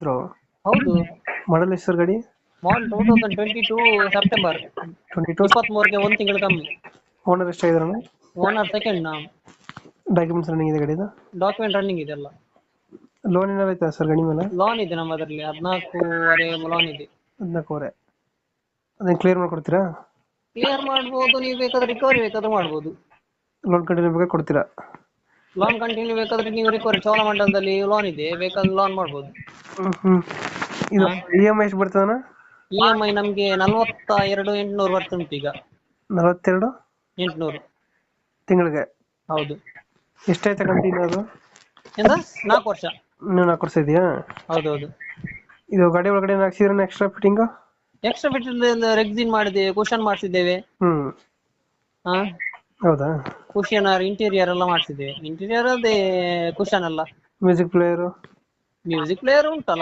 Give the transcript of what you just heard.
ಹೌದು. ಮಾಡಲ್ ಎಷ್ಟು ಸರ್ ಗಾಡಿ? ಮಾಡಲ್ 2022 ಸೆಪ್ಟೆಂಬರ್ 22. 23ಗೆ ಒಂದು ತಿಂಗಳು ಕಮ್ಮಿ. ಓನರ್ ಎಷ್ಟಾಗಿದಾರಣ? ಓನರ್ ಸೆಕೆಂಡ್ ನಾ. ಡಾಕ್ಯುಮೆಂಟ್ಸ್ ರನ್ನಿಂಗ್ ಇದೆ ಗಾಡಿದು? ಡಾಕ್ಯುಮೆಂಟ್ ರನ್ನಿಂಗ್ ಇದೆಲ್ಲ. ಲೋನ್ ಏನಾರು ಐತಾ ಸರ್ ಗಾಡಿ ಮೇಲೆ? ಲೋನ್ ಇದೆ ನಮ್ಮದ್ರಲ್ಲಿ 14.5 ಲೋನ್ ಇದೆ. 14 ಅದನ್ನ ಕ್ಲಿಯರ್ ಮಾಡ್ಕೊಡ್ತೀರಾ? ಕ್ಲಿಯರ್ ಮಾಡ್ಬೋದು, ನೀವು ಬೇಕಾದ್ರೆ ರಿಕವರಿ ಬೇಕಾದ್ರೆ ಮಾಡ್ಬೋದು. ಲೋನ್ ಕಂಟಿನ್ಯೂ ಬೇಕಾದ್ರೆ ಕೊಡ್ತೀರಾ? ಲೋನ್ ಕಂಟಿನ್ಯೂ ಬೇಕಾದ್ರೆ ನೀವು ರಿಕವರಿ ಚೋಳಮಂಡಲದಲ್ಲಿ ಲೋನ್ ಇದೆ, ಬೇಕಾದ್ರೆ ಲೋನ್ ಮಾಡ್ಬೋದು. ಇದು ಇ ಎಮ್ ಐ ಎಷ್ಟು ಬರ್ತದಣ್ಣ? EMI ನಮ್ಗೆ 42,800 ಬರ್ತುಂಟು ಈಗ. 42 800 ತಿಂಗಳಿಗೆ? ಹೌದು. ಎಷ್ಟಾಯ್ತಾ ಕಂಟಿನ್ಯೂ ಅದು? ಎಂತ 4 ವರ್ಷ. ಇನ್ನೂ 4 ವರ್ಷ ಇದೆಯಾ? ಹೌದೌದು. ಇದು ಗಾಡಿ ಒಳಗಡೆ ಹಾಕ್ಸಿದ್ರೆ extra fitting? Extra fitting rexine ಮಾಡಿದ್ದೇವೆ, ಕುಶನ್ ಮಾಡಿಸಿದ್ದೇವೆ. ಹಾ ಹೌದಾ? ಕುಶನ್ ಇಂಟೀರಿಯರ್ ಎಲ್ಲ ಮಾಡಿಸಿದ್ದೇವೆ. ಇಂಟೀರಿಯರ್ ಅದೇ ಕುಶನ್ ಅಲ್ಲ. Music player? ಮ್ಯೂಸಿಕ್ ಪ್ಲೇಯರ್ ಉಂಟಲ್ಲ.